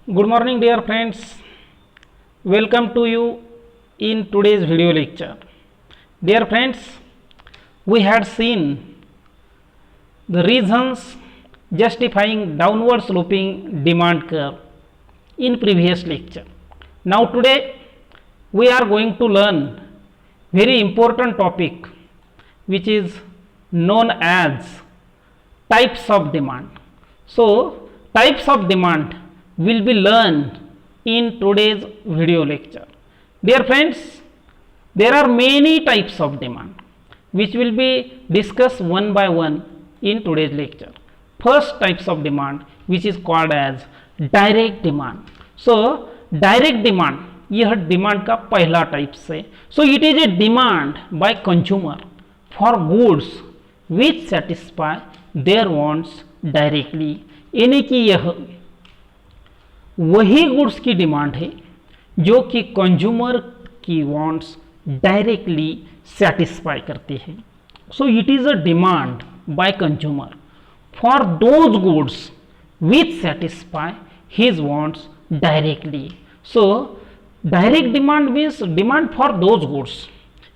Good morning, dear friends. Welcome to you in today's video lecture. Dear friends, we had seen the reasons justifying downward sloping demand curve in previous lecture. Now today we are going to learn very important topic which is known as types of demand. So types of demand will be learned in today's video lecture. Dear friends, there are many types of demand which will be discussed one by one in today's lecture. First types of demand which is called as direct demand. So direct demand यह demand का पहला types है. So it is a demand by consumer for goods which satisfy their wants directly. यानी कि यह वही goods की demand है जो कि कंज्यूमर की वांट्स डायरेक्टली सेटिस्फाई करती है. So it is a demand by consumer for those goods which satisfy his wants directly. So direct demand means demand for those goods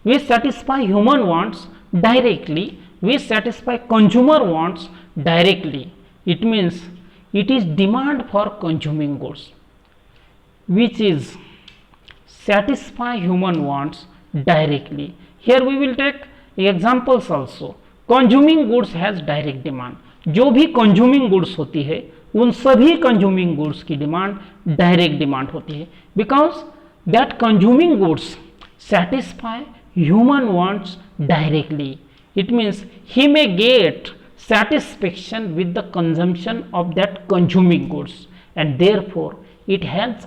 which satisfy human wants directly, which satisfy consumer wants directly. It means it is demand for consuming goods which is satisfy human wants directly. Here we will take examples also. Consuming goods has direct demand. जो भी consuming goods होती है उन सभी consuming goods की demand direct demand होती है, because that consuming goods satisfy human wants directly. It means he may get satisfaction with the consumption of that consuming goods and therefore it has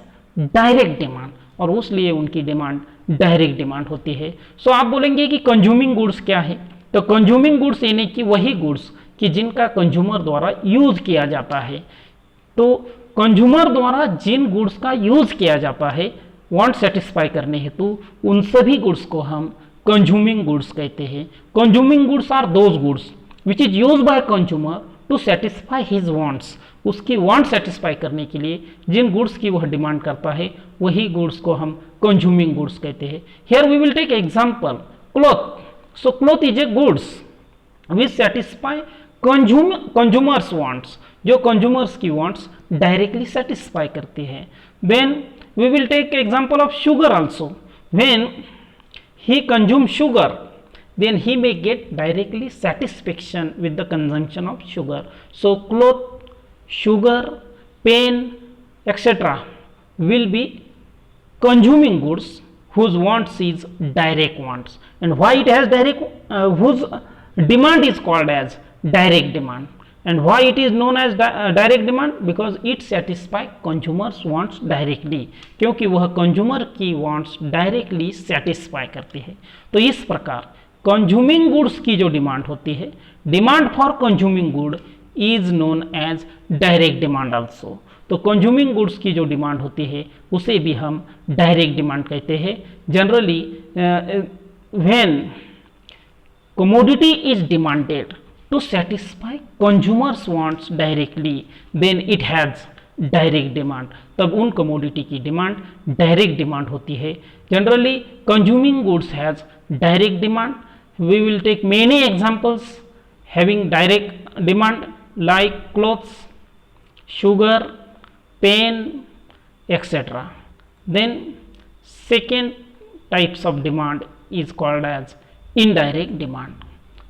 direct demand और उसलिए उनकी demand direct demand होती है. सो आप बोलेंगे कि consuming goods क्या है, तो कंज्यूमिंग गुड्स यानी कि वही गुड्स कि जिनका कंज्यूमर द्वारा यूज किया जाता है. तो कंज्यूमर द्वारा जिन गुड्स का यूज किया जाता है वांट सेटिस्फाई करने हेतु उन सभी गुड्स को हम कंज्यूमिंग गुड्स कहते हैं. Consuming goods are those goods which is use by consumer to satisfy his wants. उसकी वांट सेटिस्फाई करने के लिए जिन गुड्स की वह डिमांड करता है वही गुड्स को हम कंज्यूमिंग गुड्स कहते हैं. Here we will take example cloth. So cloth is a goods which satisfy consumers wants, जो कंज्यूमर्स की वांट्स डायरेक्टली सेटिस्फाई करती है. Then we will take example of sugar also. When he consumes sugar, then he may get directly satisfaction with the consumption of sugar. So cloth, sugar, pen, etc. will be consuming goods whose wants is direct wants. And why it has whose demand is called as direct demand. And why it is known as direct demand? Because it satisfy consumers wants directly. क्योंकि वह consumer की wants directly satisfy करती है. तो इस प्रकार consuming goods की जो डिमांड होती है, demand for consuming good is known as direct demand also. तो कंज्यूमिंग गुड्स की जो डिमांड होती है उसे भी हम डायरेक्ट डिमांड कहते हैं. Generally when commodity is demanded to satisfy consumers wants directly, then it has direct demand. तब उन कमोडिटी की डिमांड डायरेक्ट डिमांड होती है. Generally consuming goods has direct demand. We will take many examples having direct demand like cloths, sugar, pen, etcetera. Then second types of demand is called as indirect demand.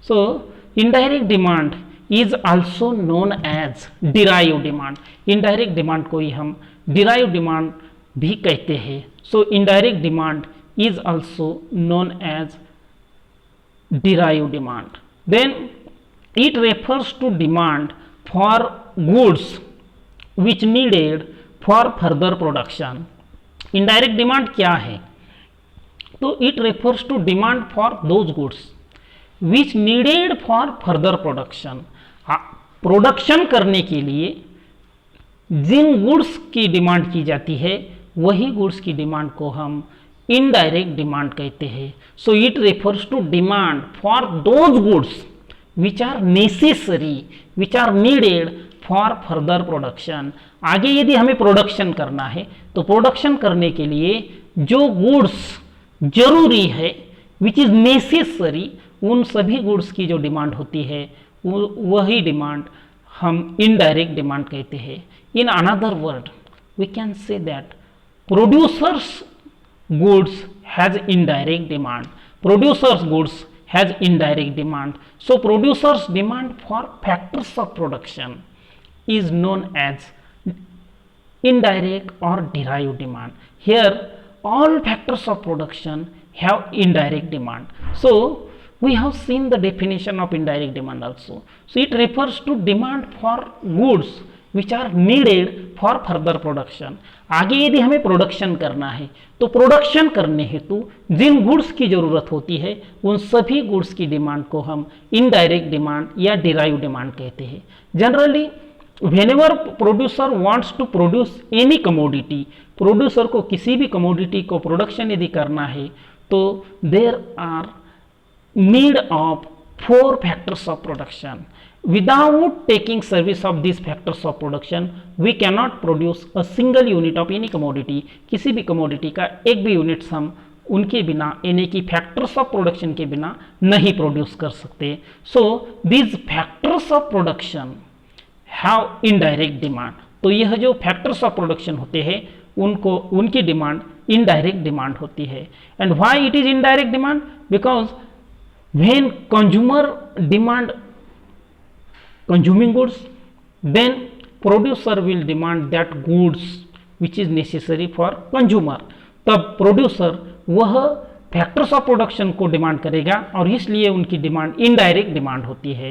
So indirect demand is also known as derive demand. Indirect demand को ही हम derive demand भी कहते हैं. So indirect demand is also known as derive demand. Then it refers to demand for goods which needed for further production. Indirect demand क्या है? तो it refers to demand for those goods which needed for further production. Production करने के लिए जिन goods की demand की जाती है वही गुड्स की डिमांड को हम इनडायरेक्ट डिमांड कहते हैं. So it refers to demand for those goods which are necessary, which are needed for further production. आगे यदि हमें प्रोडक्शन करना है तो प्रोडक्शन करने के लिए जो गुड्स जरूरी है, विच इज नेसेसरी, उन सभी गुड्स की जो डिमांड होती है वही डिमांड हम इनडायरेक्ट डिमांड कहते हैं। In another word we can say that producers goods has indirect demand, producers goods has indirect demand. So producers demand for factors of production is known as indirect or derived demand. Here all factors of production have indirect demand. So we have seen the definition of indirect demand also. So it refers to demand for goods which are needed for further production. आगे यदि हमें production करना है तो production करने हेतु जिन goods की जरूरत होती है उन सभी गुड्स की डिमांड को हम इनडायरेक्ट डिमांड या डिराइव डिमांड कहते हैं। Generally whenever producer wants to produce any commodity, producer को किसी भी कमोडिटी को प्रोडक्शन यदि करना है तो there are need of 4 factors of production. Without taking service of these factors of production, we cannot produce a single unit of any commodity. किसी भी commodity का एक भी यूनिट्स हम उनके बिना यानी कि फैक्टर्स ऑफ प्रोडक्शन के बिना नहीं प्रोड्यूस कर सकते। सो these factors of production have indirect demand. तो यह जो फैक्टर्स ऑफ प्रोडक्शन होते हैं उनको उनकी डिमांड इनडायरेक्ट डिमांड होती है। And why it is indirect demand? Because when consumer demand consuming goods, then producer will demand that goods which is necessary for consumer. तब प्रोड्यूसर वह फैक्टर्स ऑफ प्रोडक्शन को demand करेगा और इसलिए उनकी demand indirect demand होती है।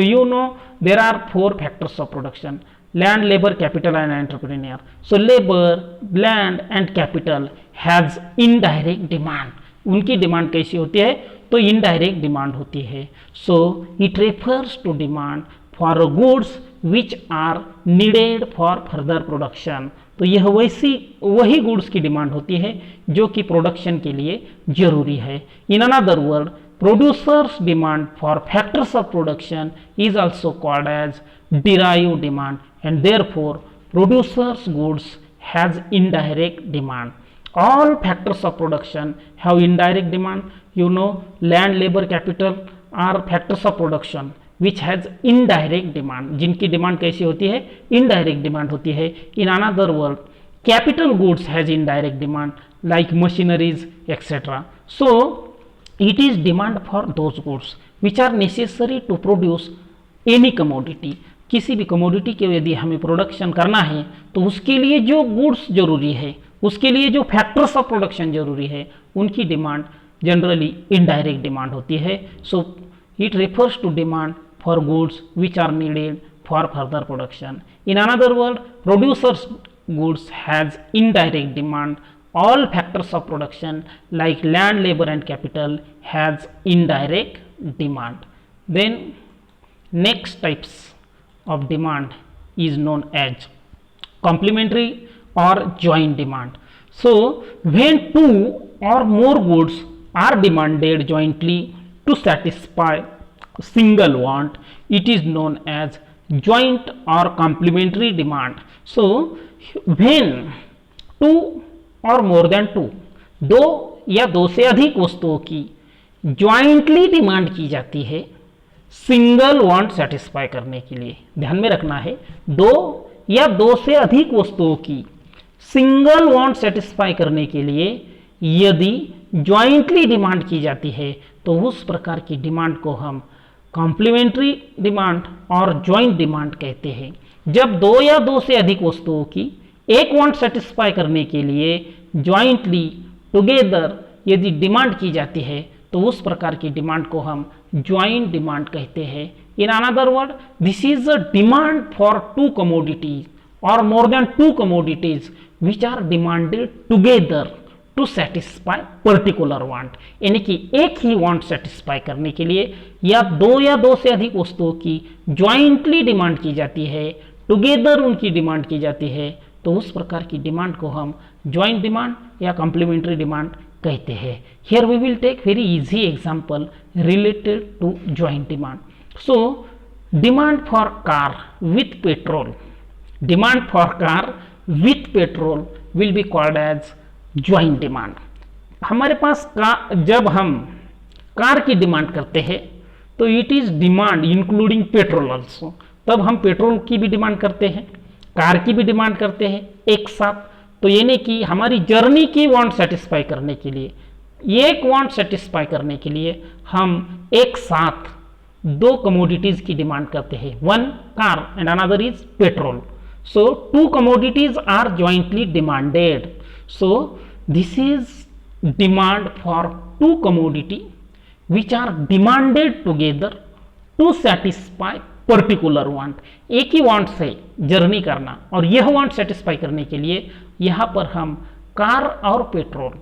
You know there are 4 factors of production: land, labour, capital and entrepreneur. So labour, land and capital has indirect demand. उनकी डिमांड कैसी होती है? तो इनडायरेक्ट डिमांड होती है. So it refers to demand for goods which are needed for further production. तो यह वही गुड्स की डिमांड होती है जो कि प्रोडक्शन के लिए जरूरी है. In another word, producers demand for factors of production is also called as derive demand and therefore producers goods has indirect demand. All factors of production have indirect demand. You know, land, labor, capital are factors of production which has indirect demand. जिनकी demand कैसी होती है? Indirect demand होती है. In another word, capital goods has indirect demand like machineries etc. So it is demand for those goods which are necessary to produce any commodity. किसी भी commodity के यदि हमें प्रोडक्शन करना है तो उसके लिए जो गुड्स जरूरी है, उसके लिए जो फैक्टर्स ऑफ प्रोडक्शन जरूरी है, उनकी डिमांड जनरली इनडायरेक्ट डिमांड होती है. So it refers to demand for goods which are needed for further production. In another word, producers goods has indirect demand. All factors of production like land, labour and capital has indirect demand. Then next types of demand is known as complementary or joint demand. So when 2 or more goods are demanded jointly to satisfy single want, it is known as joint or complementary demand. So when 2 or more than 2, 2 या 2 से अधिक वस्तुओं की jointly demand की जाती है single want satisfy करने के लिए. ध्यान में रखना है, 2 या 2 से अधिक वस्तुओं की सिंगल वांट सेटिस्फाई करने के लिए यदि ज्वाइंटली डिमांड की जाती है तो उस प्रकार की डिमांड को हम कॉम्प्लीमेंट्री डिमांड और ज्वाइंट डिमांड कहते हैं. जब 2 या 2 से अधिक वस्तुओं की एक वांट सेटिस्फाई करने के लिए ज्वाइंटली टुगेदर यदि डिमांड की जाती है तो उस प्रकार की डिमांड को हम ज्वाइंट डिमांड कहते हैं. In another word, this is a demand for 2 commodities और more than 2 commodities which are demanded together to satisfy particular want. यानी कि एक ही वांट सेटिस्फाई करने के लिए या 2 से अधिक वस्तुओं की ज्वाइंटली डिमांड की जाती है, टुगेदर उनकी डिमांड की जाती है, तो उस प्रकार की डिमांड को हम ज्वाइंट डिमांड या कॉम्प्लीमेंट्री डिमांड कहते हैं. Here we will take very easy example related to joint demand. So demand for car with petrol, demand for car with petrol will be called as joint demand. हमारे पास जब हम car की demand करते हैं तो it is demand including petrol also, तब हम पेट्रोल की भी डिमांड करते हैं, कार की भी डिमांड करते हैं एक साथ। तो यानी कि हमारी जर्नी की वांट सेटिस्फाई करने के लिए, एक वांट सेटिस्फाई करने के लिए हम एक साथ दो कमोडिटीज की डिमांड करते हैं, one car and another is petrol. So two commodities are jointly demanded, so this is demand for two commodity which are demanded together to satisfy particular want। एक ही वांट से जर्नी करना और यह want satisfy करने के लिए यहाँ पर हम कार और पेट्रोल,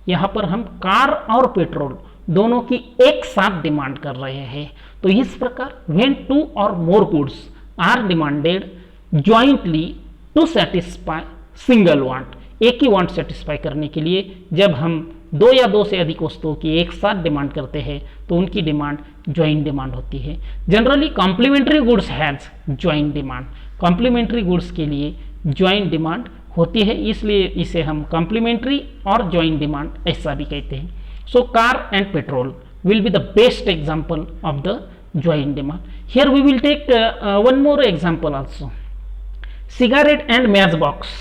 यहाँ पर हम कार और पेट्रोल दोनों की एक साथ डिमांड कर रहे हैं। तो इस प्रकार when two or more goods are demanded jointly to satisfy single want, एक ही वांट सेटिस्फाई करने के लिए जब हम दो या दो से अधिक वस्तुओं की एक साथ डिमांड करते हैं तो उनकी डिमांड ज्वाइंट डिमांड होती है। Generally complementary goods has joint demand, complementary goods के लिए ज्वाइंट डिमांड होती है, इसलिए इसे हम कॉम्प्लीमेंट्री और ज्वाइंट डिमांड ऐसा भी कहते हैं। So car and petrol will be the best example of the joint demand. Here we will take one more example also, cigarette and match box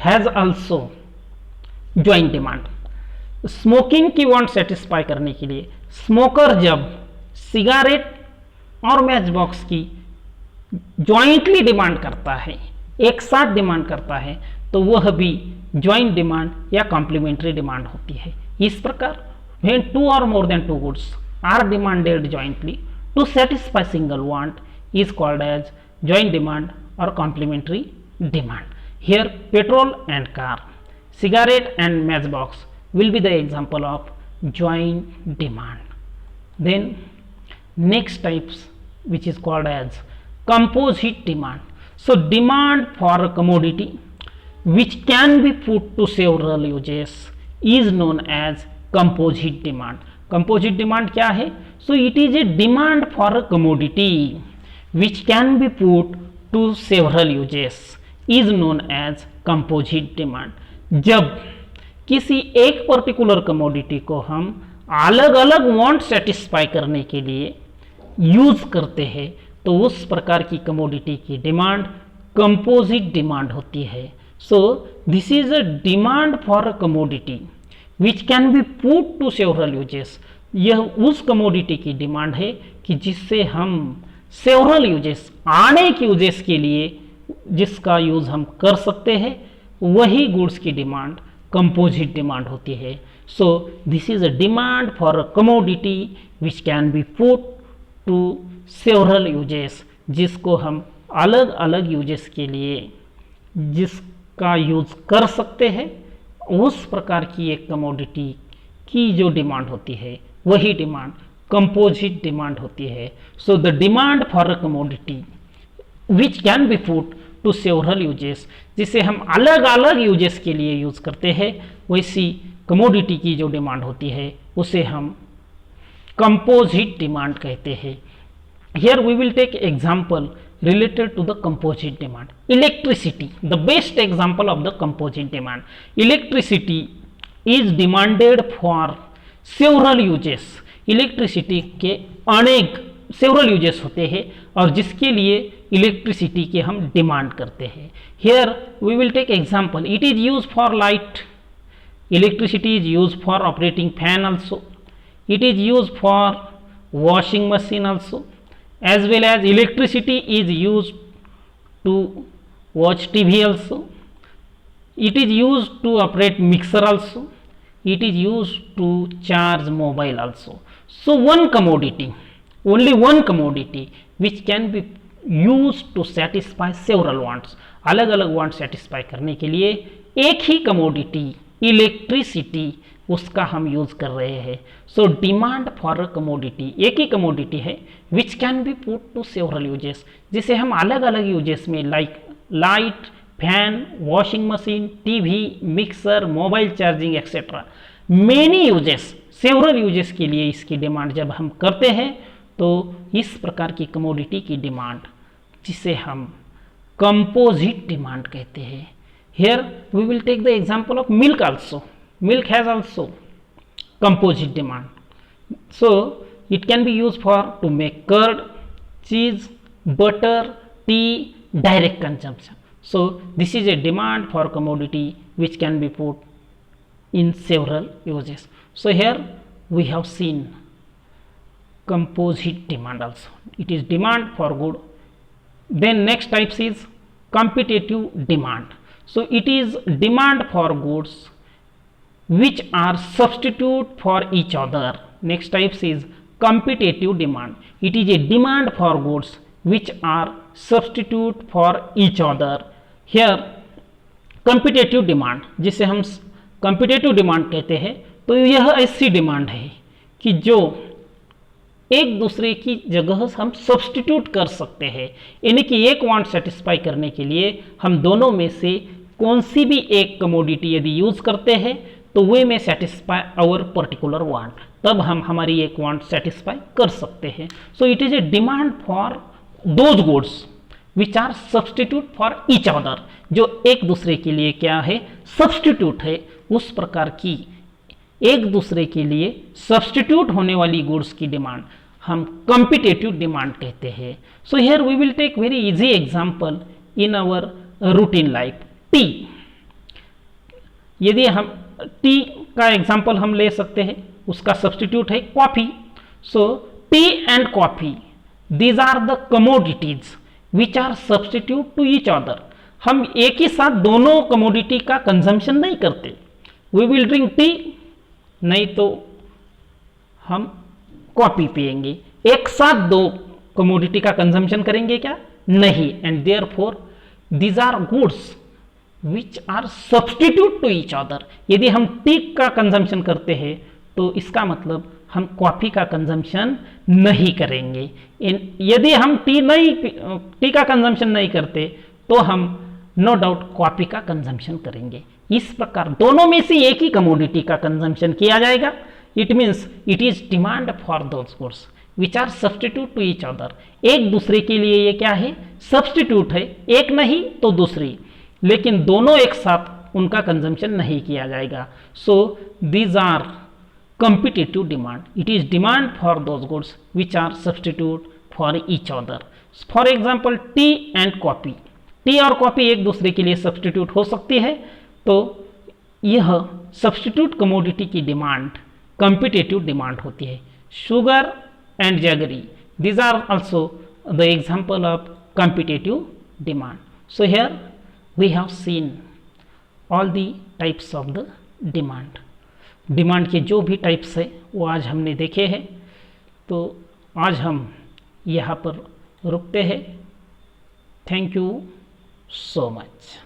has also joint demand. Smoking की want satisfy करने के लिए smoker जब cigarette और match box की jointly demand करता है, एक साथ डिमांड करता है, तो वह भी ज्वाइंट डिमांड या कॉम्प्लीमेंट्री डिमांड होती है। इस प्रकार when two or more than two goods are demanded jointly to satisfy single want is called as joint demand or complementary demand। Here petrol and car, cigarette and matchbox will be the example of joint demand। Then next types which is called as composite demand। So demand for a commodity which can be put to several uses is known as composite demand। composite demand क्या है? So it is a demand for a commodity which can be put to several uses is known as composite demand। जब किसी एक particular commodity को हम अलग अलग want satisfy करने के लिए यूज करते हैं तो उस प्रकार की कमोडिटी की डिमांड कंपोजिट डिमांड होती है। So this is a demand for a commodity which can be put to several uses. यह उस कमोडिटी की डिमांड है कि जिससे हम सेवरल यूजेस, अनेक यूजेस के लिए जिसका यूज हम कर सकते हैं, वही गुड्स की डिमांड कंपोजिट डिमांड होती है। So this is a demand for a commodity which can be put to several uses, जिसको हम अलग अलग यूजेस के लिए जिसका यूज कर सकते हैं, उस प्रकार की एक कमोडिटी की जो डिमांड होती है वही डिमांड कंपोजिट डिमांड होती है। So the demand for a commodity which can be put to several uses, जिसे हम अलग अलग यूजेस के लिए यूज करते हैं, वैसी कमोडिटी की जो डिमांड होती है उसे हम कंपोजिट डिमांड कहते हैं। Here we will take example related to the composite demand। electricity, the best example of the composite demand। electricity is demanded for several uses। electricity के अनेक several uses होते हैं और जिसके लिए इलेक्ट्रिसिटी के हम डिमांड करते हैं। here we will take example, it is used for light, electricity is used for operating fan also, it is used for washing machine also, as well as electricity is used to watch TV also, it is used to operate mixer also, it is used to charge mobile also। so one commodity, only one commodity which can be used to satisfy several wants, अलग अलग want satisfy करने के लिए एक ही commodity electricity उसका हम use कर रहे हैं। So demand for a commodity, एक ही कमोडिटी है which can be put to several uses, जिसे हम अलग अलग यूजेस में like light, fan, washing machine, TV, mixer, mobile charging etcetera, many uses, several uses के लिए इसकी डिमांड जब हम करते हैं तो इस प्रकार की कमोडिटी की डिमांड, जिसे हम कंपोजिट डिमांड कहते हैं। Here we will take the example of milk also. Milk has also composite demand. So it can be used for to make curd, cheese, butter, tea, direct consumption. So this is a demand for commodity which can be put in several uses. So here we have seen composite demand also. It is demand for good. Then next types is competitive demand. So it is demand for goods which are substitute for each other. Next types is competitive demand. It is a demand for goods which are substitute for each other. Here competitive demand, जिसे हम competitive demand कहते हैं, तो यह ऐसी demand है कि जो एक दूसरे की जगह हम सब्सटीट्यूट कर सकते हैं, यानी कि एक वांट सेटिस्फाई करने के लिए हम दोनों में से कौन सी भी एक कमोडिटी यदि यूज करते हैं तो वे में सेटिस्फाई आवर पर्टिकुलर वांट, तब हम हमारी एक वांट सेटिस्फाई कर सकते हैं. So it is a demand for those goods which are substitute for each other, जो एक दूसरे के लिए क्या है, सब्सटीट्यूट है. उस प्रकार की एक दूसरे के लिए सब्सटीट्यूट होने वाली गुड्स की डिमांड हम कॉम्पिटिटिव डिमांड कहते हैं. So here we will take very easy example in our routine life. Tea, यदि हम टी का एग्जांपल हम ले सकते हैं, उसका सब्सटीट्यूट है coffee. So tea and coffee, these are the commodities which are substitute to each other. हम एक ही साथ दोनों कमोडिटी का कंजम्पशन नहीं करते. वी विल ड्रिंक टी, नहीं तो हम कॉफी पिएंगे. एक साथ दो कमोडिटी का कंजम्पशन करेंगे क्या? नहीं. And therefore these are goods which are substitute to each other. यदि हम टी का कंजम्पशन करते हैं तो इसका मतलब हम कॉफी का कंजम्पशन नहीं करेंगे. यदि हम टी का कंजम्पशन नहीं करते तो हम नो डाउट कॉफी का कंजम्पशन करेंगे. इस प्रकार दोनों में से एक ही कमोडिटी का कंजम्पशन किया जाएगा. It means it is demand for those goods which are substitute to each other. एक दूसरे के लिए ये क्या है, सब्सटीट्यूट है. एक नहीं तो दूसरी, लेकिन दोनों एक साथ उनका कंजम्पशन नहीं किया जाएगा. So these are competitive demand. It is demand for those goods which are substitute for each other. For example, tea and coffee. T और कॉफी एक दूसरे के लिए सब्सटीट्यूट हो सकती है, तो यह सब्सटीट्यूट कमोडिटी की डिमांड कॉम्पिटिटिव डिमांड होती है. Sugar and jaggery, these are also the example of competitive demand. So here we have seen all the types of the demand. Demand के जो भी टाइप्स है वो आज हमने देखे हैं. तो आज हम यहाँ पर रुकते हैं. Thank you so much.